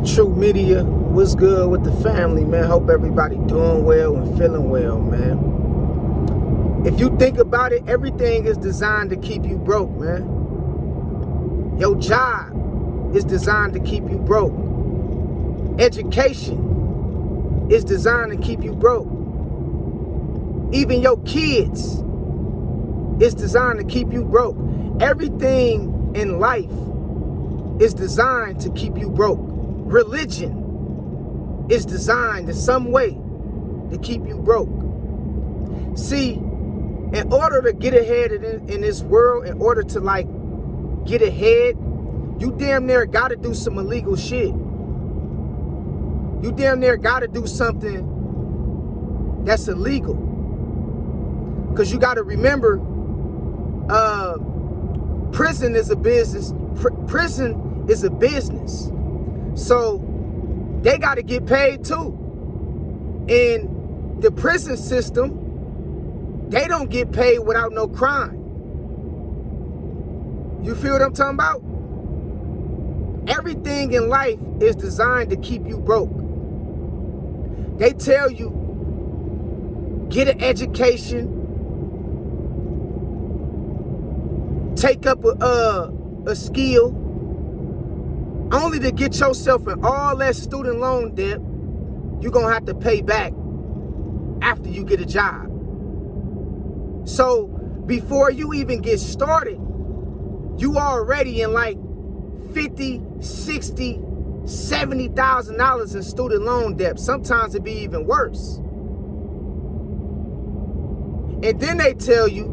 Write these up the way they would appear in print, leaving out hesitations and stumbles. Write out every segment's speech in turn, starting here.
True Media, what's good with the family, man? Hope everybody doing well and feeling well, man. If you think about it, everything is designed to keep you broke, man. Your job is designed to keep you broke. Education is designed to keep you broke. Even your kids is designed to keep you broke. Everything in life is designed to keep you broke. Religion is designed in some way to keep you broke. See, in order to get ahead in this world, in order to get ahead, you damn near gotta do some illegal shit. You damn near gotta do something that's illegal. Because you gotta remember, prison is a business. Prison is a business. So they got to get paid too. In the prison system, they don't get paid without no crime. You feel what I'm talking about? Everything in life is designed to keep you broke. They tell you, get an education, take up a skill, only to get yourself in all that student loan debt you're going to have to pay back after you get a job. So before you even get started, you already in like $50, $60, $70,000 in student loan debt. Sometimes it'd be even worse. And then they tell you,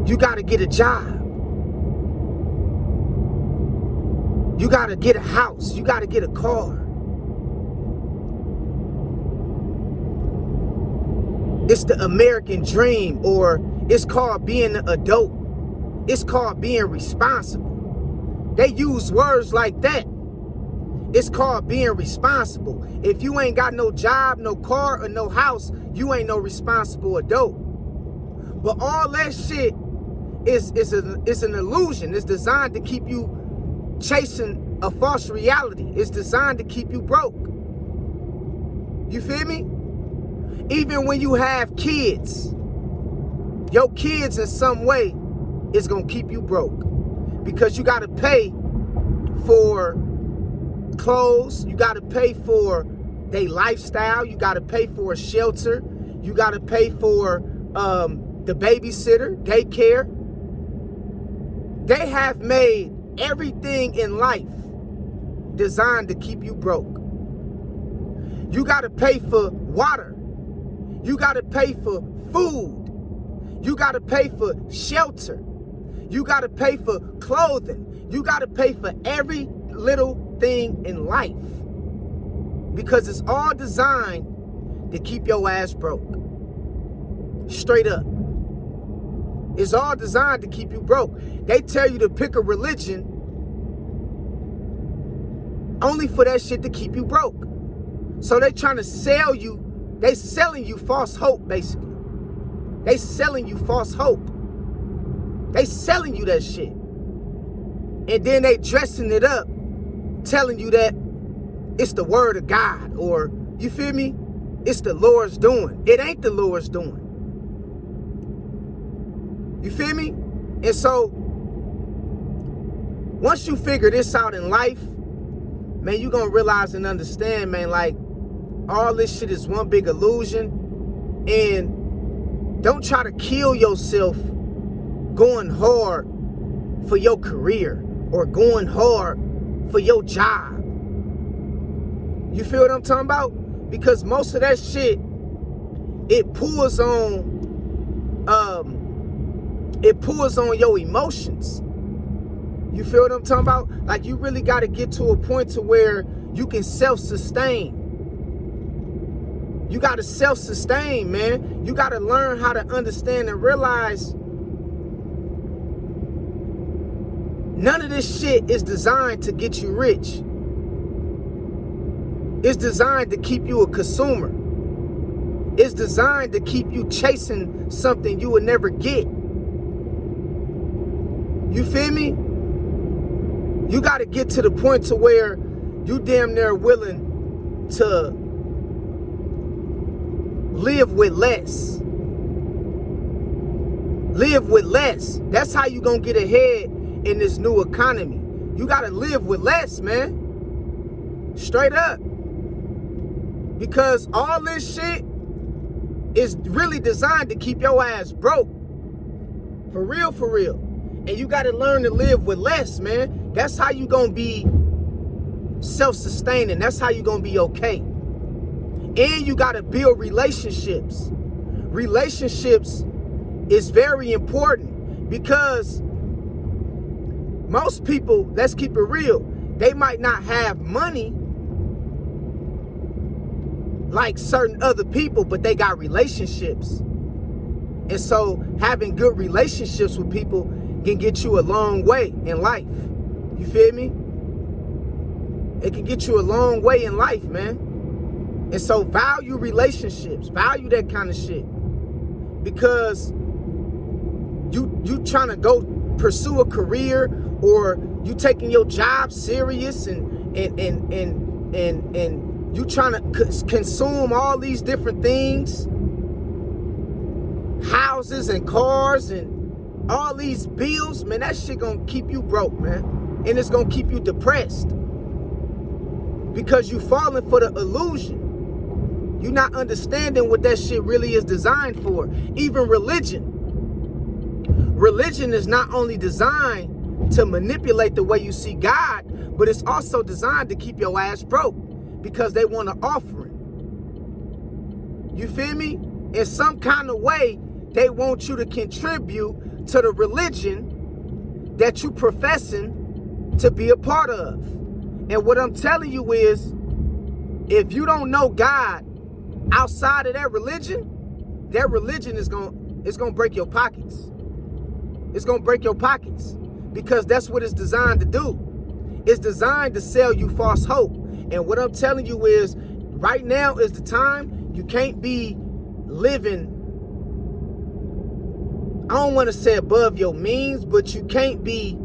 you got to get a job. You got to get a house. You got to get a car. It's the American dream, or it's called being an adult. It's called being responsible. They use words like that. It's called being responsible. If you ain't got no job, no car, or no house, you ain't no responsible adult. But all that shit is an illusion. It's designed to keep you chasing a false reality. It's designed to keep you broke. You feel me? Even when you have kids, your kids in some way is going to keep you broke. Because you got to pay for clothes. You got to pay for their lifestyle. You got to pay for a shelter. You got to pay for the babysitter, daycare. They have made everything in life designed to keep you broke. You got to pay for water. You got to pay for food. You got to pay for shelter. You got to pay for clothing. You got to pay for every little thing in life. Because it's all designed to keep your ass broke. Straight up. It's all designed to keep you broke. They tell you to pick a religion only for that shit to keep you broke. So they trying to sell you. They selling you false hope, basically. They selling you false hope. They selling you that shit. And then they dressing it up, telling you that it's the word of God, or, you feel me? It's the Lord's doing. It ain't the Lord's doing. You feel me? And so, once you figure this out in life, man, you're going to realize and understand, man, like, all this shit is one big illusion. And don't try to kill yourself going hard for your career or going hard for your job. You feel what I'm talking about? Because most of that shit, it pulls on your emotions. You feel what I'm talking about? Like, you really got to get to a point to where you can self-sustain. You got to self-sustain, man. You got to learn how to understand and realize none of this shit is designed to get you rich. It's designed to keep you a consumer. It's designed to keep you chasing something you would never get. You feel me? You got to get to the point to where you damn near willing to live with less. Live with less. That's how you gonna get ahead in this new economy. You gotta live with less, man. Straight up. Because all this shit is really designed to keep your ass broke. For real, for real. And you gotta learn to live with less, man. That's how you gonna be self-sustaining. That's how you gonna be okay. And you gotta build relationships. Relationships is very important because most people, let's keep it real, they might not have money like certain other people, but they got relationships. And so having good relationships with people can get you a long way in life. You feel me? It can get you a long way in life, man. And so value relationships, value that kind of shit. Because you trying to go pursue a career, or you taking your job serious and you trying to consume all these different things, houses and cars and all these bills, man, that shit gonna keep you broke, man. And it's gonna keep you depressed because you falling for the illusion. You're not understanding what that shit really is designed for. Even religion. Religion is not only designed to manipulate the way you see God, but it's also designed to keep your ass broke because they want an offering. You feel me? In some kind of way, they want you to contribute to the religion that you professing to be a part of. And what I'm telling you is, if you don't know God outside of that religion is gonna break your pockets. It's gonna break your pockets because that's what it's designed to do. It's designed to sell you false hope. And what I'm telling you is, right now is the time. You can't be living, I don't want to say above your means, but you can't be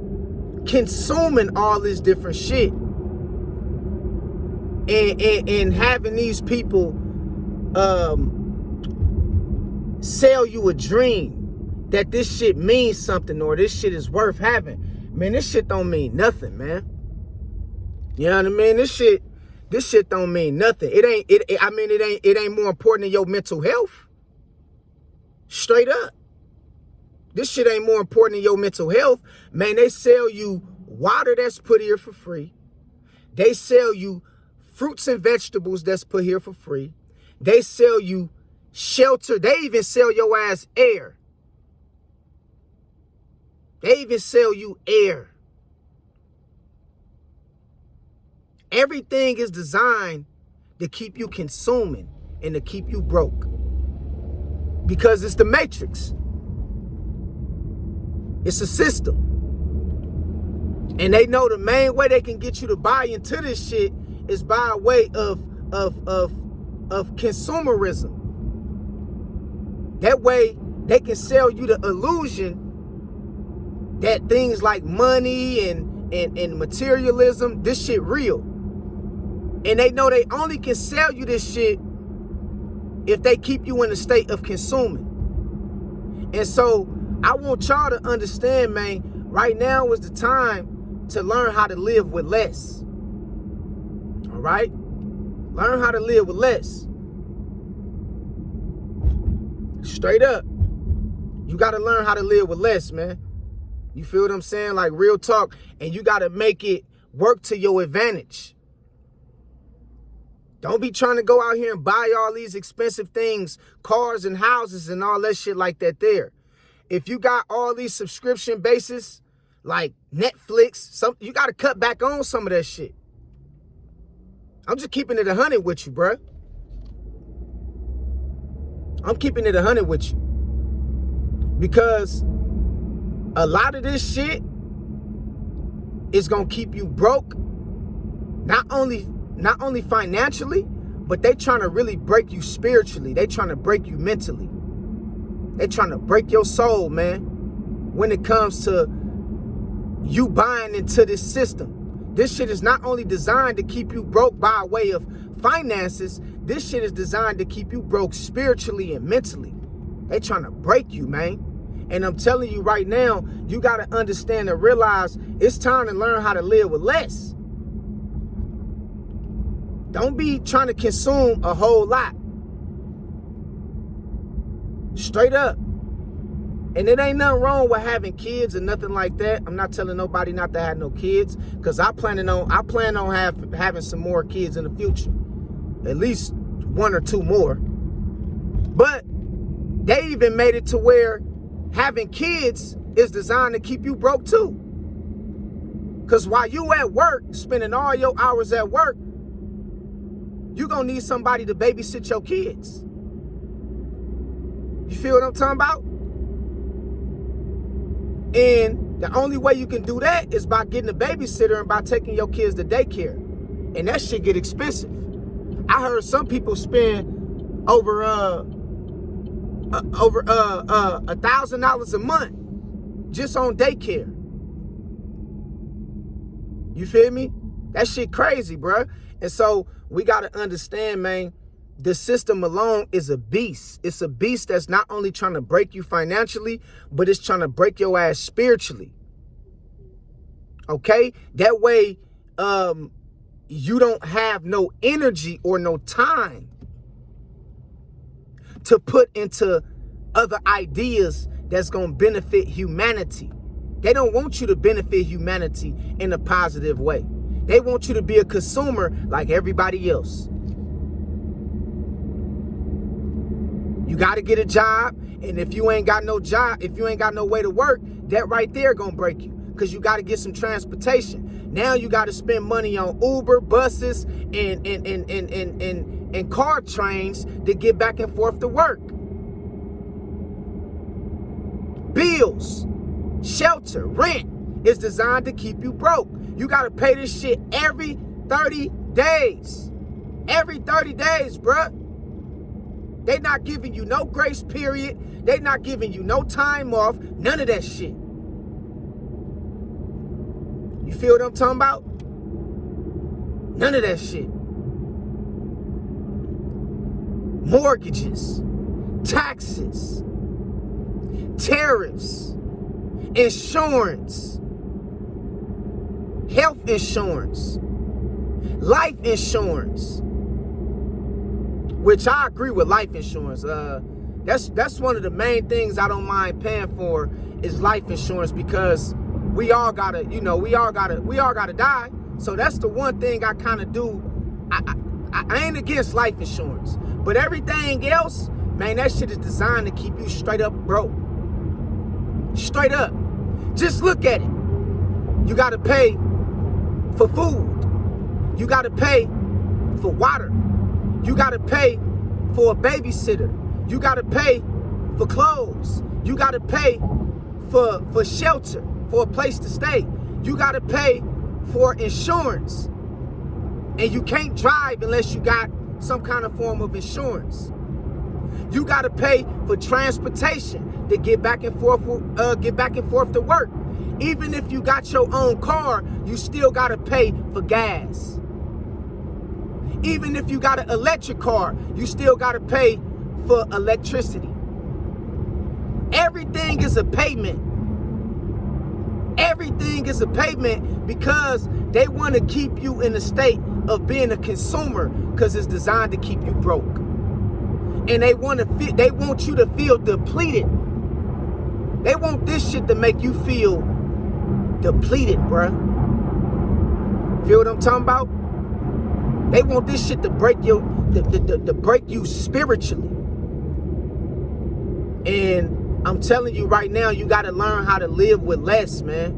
consuming all this different shit and having these people sell you a dream that this shit means something or this shit is worth having. Man, this shit don't mean nothing, man. You know what I mean? This shit don't mean nothing. It ain't more important than your mental health. Straight up. This shit ain't more important than your mental health. Man, they sell you water that's put here for free. They sell you fruits and vegetables that's put here for free. They sell you shelter. They even sell your ass air. They even sell you air. Everything is designed to keep you consuming and to keep you broke. Because it's the matrix. It's a system. And they know the main way they can get you to buy into this shit is by way of consumerism. That way they can sell you the illusion that things like money and materialism, this shit real. And they know they only can sell you this shit if they keep you in a state of consuming. And so I want y'all to understand, man, right now is the time to learn how to live with less. All right? Learn how to live with less. Straight up. You got to learn how to live with less, man. You feel what I'm saying? Like real talk. And you got to make it work to your advantage. Don't be trying to go out here and buy all these expensive things, cars and houses and all that shit like that there. If you got all these subscription bases like Netflix, you got to cut back on some of that shit. I'm just keeping it 100 with you, bruh. I'm keeping it 100 with you. Because a lot of this shit is going to keep you broke. Not only financially, but they trying to really break you spiritually. They trying to break you mentally. They trying to break your soul, man. When it comes to you buying into this system. This shit is not only designed to keep you broke by way of finances, this shit is designed to keep you broke spiritually and mentally. They trying to break you, man. And I'm telling you right now, you got to understand and realize it's time to learn how to live with less. Don't be trying to consume a whole lot. Straight up. And it ain't nothing wrong with having kids or nothing like that. I'm not telling nobody not to have no kids, because I plan on having some more kids in the future. At least 1 or 2 more. But they even made it to where having kids is designed to keep you broke too. Because while you at work, spending all your hours at work, you're going to need somebody to babysit your kids. You feel what I'm talking about? And the only way you can do that is by getting a babysitter and by taking your kids to daycare. And that shit get expensive. I heard some people spend over $1,000 a month just on daycare. You feel me? That shit crazy, bruh. And so we got to understand, man, the system alone is a beast. It's a beast that's not only trying to break you financially, but it's trying to break your ass spiritually. Okay? That way, you don't have no energy or no time to put into other ideas that's going to benefit humanity. They don't want you to benefit humanity in a positive way. They want you to be a consumer like everybody else. You got to get a job, and if you ain't got no job, if you ain't got no way to work, that right there gonna break you, because you got to get some transportation. Now you got to spend money on Uber, buses, and car trains to get back and forth to work. Bills, shelter, rent is designed to keep you broke. You got to pay this shit every 30 days. Every 30 days, bruh. They not giving you no grace period. They not giving you no time off. None of that shit. You feel what I'm talking about? None of that shit. Mortgages, taxes, tariffs, insurance, health insurance, life insurance. Which I agree with life insurance. That's one of the main things I don't mind paying for is life insurance, because we all gotta die. So that's the one thing I kind of do. I ain't against life insurance, but everything else, man, that shit is designed to keep you straight up broke. Straight up. Just look at it. You gotta pay for food. You gotta pay for water. You got to pay for a babysitter. You got to pay for clothes. You got to pay for shelter, for a place to stay. You got to pay for insurance. And you can't drive unless you got some kind of form of insurance. You got to pay for transportation to get back and forth to work. Even if you got your own car, you still got to pay for gas. Even if you got an electric car, you still got to pay for electricity. Everything is a payment. Everything is a payment, because they want to keep you in a state of being a consumer, because it's designed to keep you broke. And they want you to feel depleted. They want this shit to make you feel depleted, bruh. Feel what I'm talking about? They want this shit to break you, to break you spiritually. And I'm telling you right now, you got to learn how to live with less, man.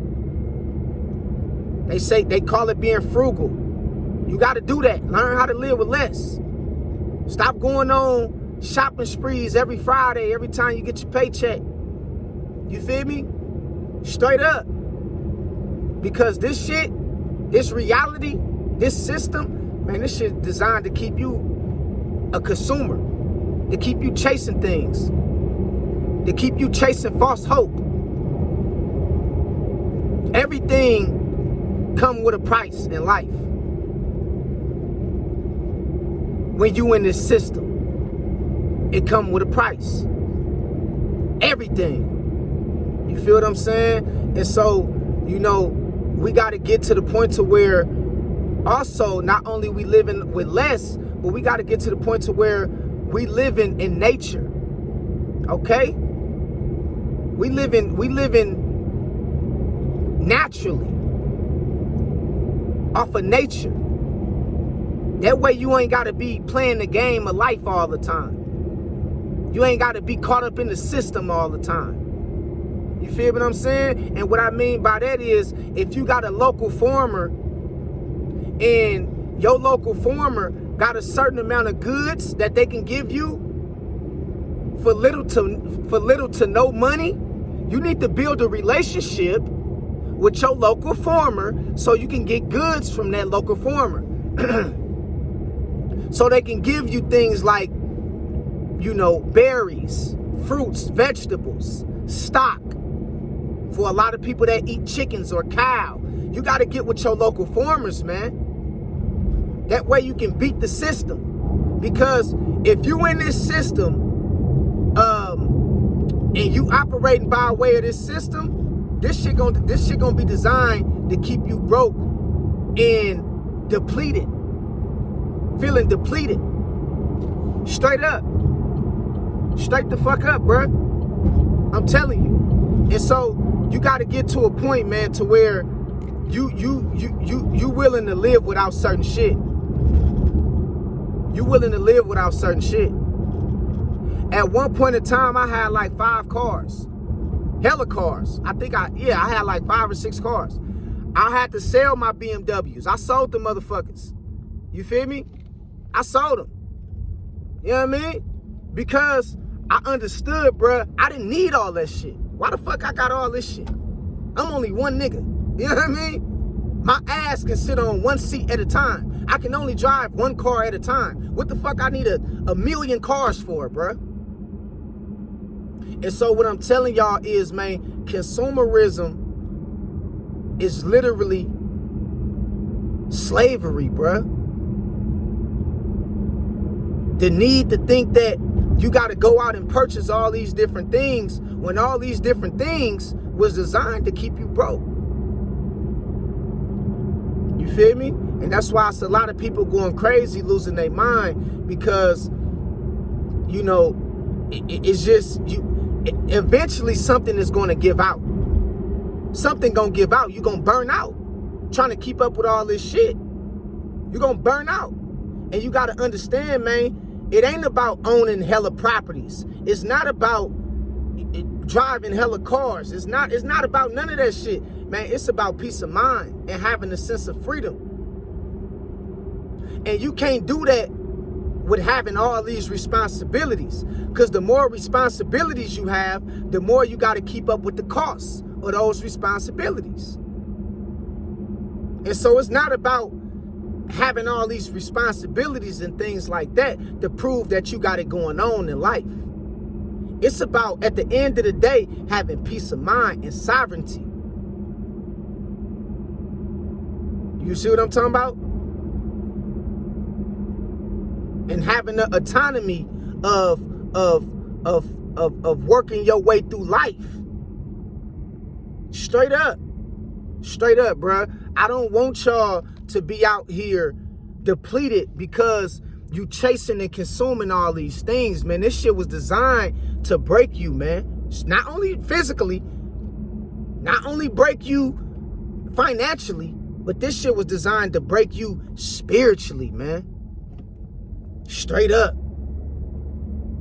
They call it being frugal. You got to do that. Learn how to live with less. Stop going on shopping sprees every Friday, every time you get your paycheck. You feel me? Straight up. Because this shit, this reality, this system, man, this shit is designed to keep you a consumer, to keep you chasing things, to keep you chasing false hope. Everything come with a price in life. When you in this system, it come with a price. Everything. You feel what I'm saying? And so, you know, we got to get to the point to where also not only we living with less, but we got to get to the point to where we living in nature. Okay? We living naturally off of nature. That way you ain't got to be playing the game of life all the time. You ain't got to be caught up in the system all the time. You feel what I'm saying? And what I mean by that is, if you got a local farmer and your local farmer got a certain amount of goods that they can give you for little to no money, you need to build a relationship with your local farmer so you can get goods from that local farmer. So they can give you things like, you know, berries, fruits, vegetables, stock. For a lot of people that eat chickens or cow, you got to get with your local farmers, man. That way you can beat the system. Because if you in this system, and you operating by way of this system, this shit gonna be designed to keep you broke and depleted, feeling depleted. Straight up, straight the fuck up, bruh. I'm telling you. And so you got to get to a point, man, to where you willing to live without certain shit. You willing to live without certain shit. At one point in time, I had like 5 cars. Hella cars. I had like 5 or 6 cars. I had to sell my BMWs. I sold the motherfuckers. You feel me? I sold them. You know what I mean? Because I understood, bruh, I didn't need all that shit. Why the fuck I got all this shit? I'm only one nigga. You know what I mean? My ass can sit on one seat at a time. I can only drive one car at a time. What the fuck I need a million cars for, bruh? And so what I'm telling y'all is, man, consumerism is literally slavery, bruh. The need to think that you got to go out and purchase all these different things when all these different things was designed to keep you broke. You feel me? And that's why it's a lot of people going crazy, losing their mind, because, you know, it's just, eventually something is going to give out. Something going to give out. You're going to burn out trying to keep up with all this shit. You're going to burn out. And you got to understand, man, it ain't about owning hella properties. It's not about driving hella cars. It's not about none of that shit, man. It's about peace of mind and having a sense of freedom. And you can't do that with having all these responsibilities, because the more responsibilities you have, the more you got to keep up with the costs of those responsibilities. And so it's not about having all these responsibilities and things like that to prove that you got it going on in life. It's about, at the end of the day, having peace of mind and sovereignty. You see what I'm talking about? And having the autonomy of working your way through life. Straight up, bruh. I don't want y'all to be out here depleted because you chasing and consuming all these things, man. This shit was designed to break you, man. Not only physically, not only break you financially, but this shit was designed to break you spiritually, man. Straight up.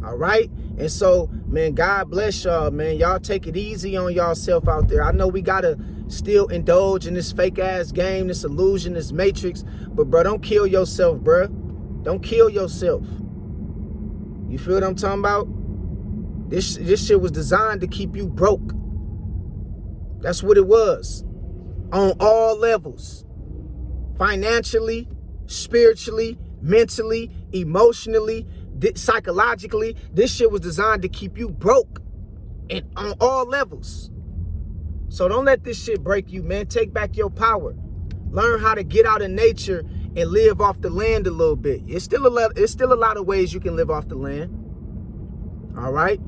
All right? And so, man, God bless y'all, man. Y'all take it easy on y'allself out there. I know we gotta still indulge in this fake ass game, this illusion, this matrix, but bro, don't kill yourself, bro. Don't kill yourself. You feel what I'm talking about? This shit was designed to keep you broke. That's what it was. On all levels. Financially, spiritually, mentally, emotionally, psychologically. This shit was designed to keep you broke, and on all levels. So don't let this shit break you, man. Take back your power. Learn how to get out in nature and live off the land a little bit. It's still a lot of ways you can live off the land. All right?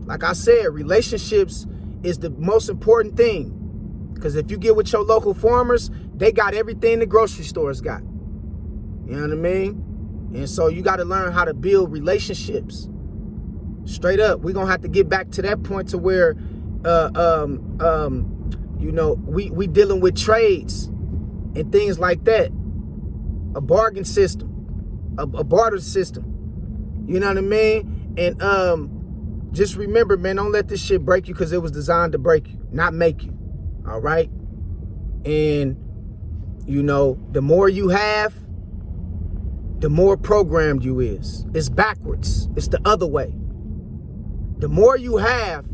Like I said, relationships is the most important thing. Because if you get with your local farmers, they got everything the grocery stores got. You know what I mean? And so you got to learn how to build relationships. Straight up. We're going to have to get back to that point to where, you know, we dealing with trades and things like that. A bargain system, a barter system. You know what I mean? And just remember, man, don't let this shit break you, because it was designed to break you, not make you. All right? And, you know, the more you have, the more programmed you is. It's backwards. It's the other way. The more you have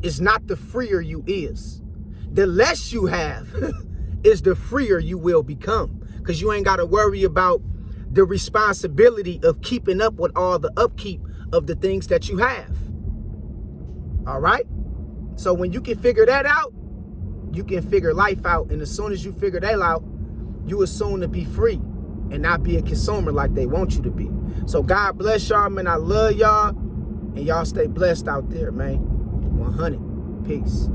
is not the freer you is. The less you have is the freer you will become, because you ain't got to worry about the responsibility of keeping up with all the upkeep of the things that you have. All right? So when you can figure that out, you can figure life out. And as soon as you figure that out, you assume to be free and not be a consumer like they want you to be. So God bless y'all, man. I love y'all. And y'all stay blessed out there, man. 100. Peace.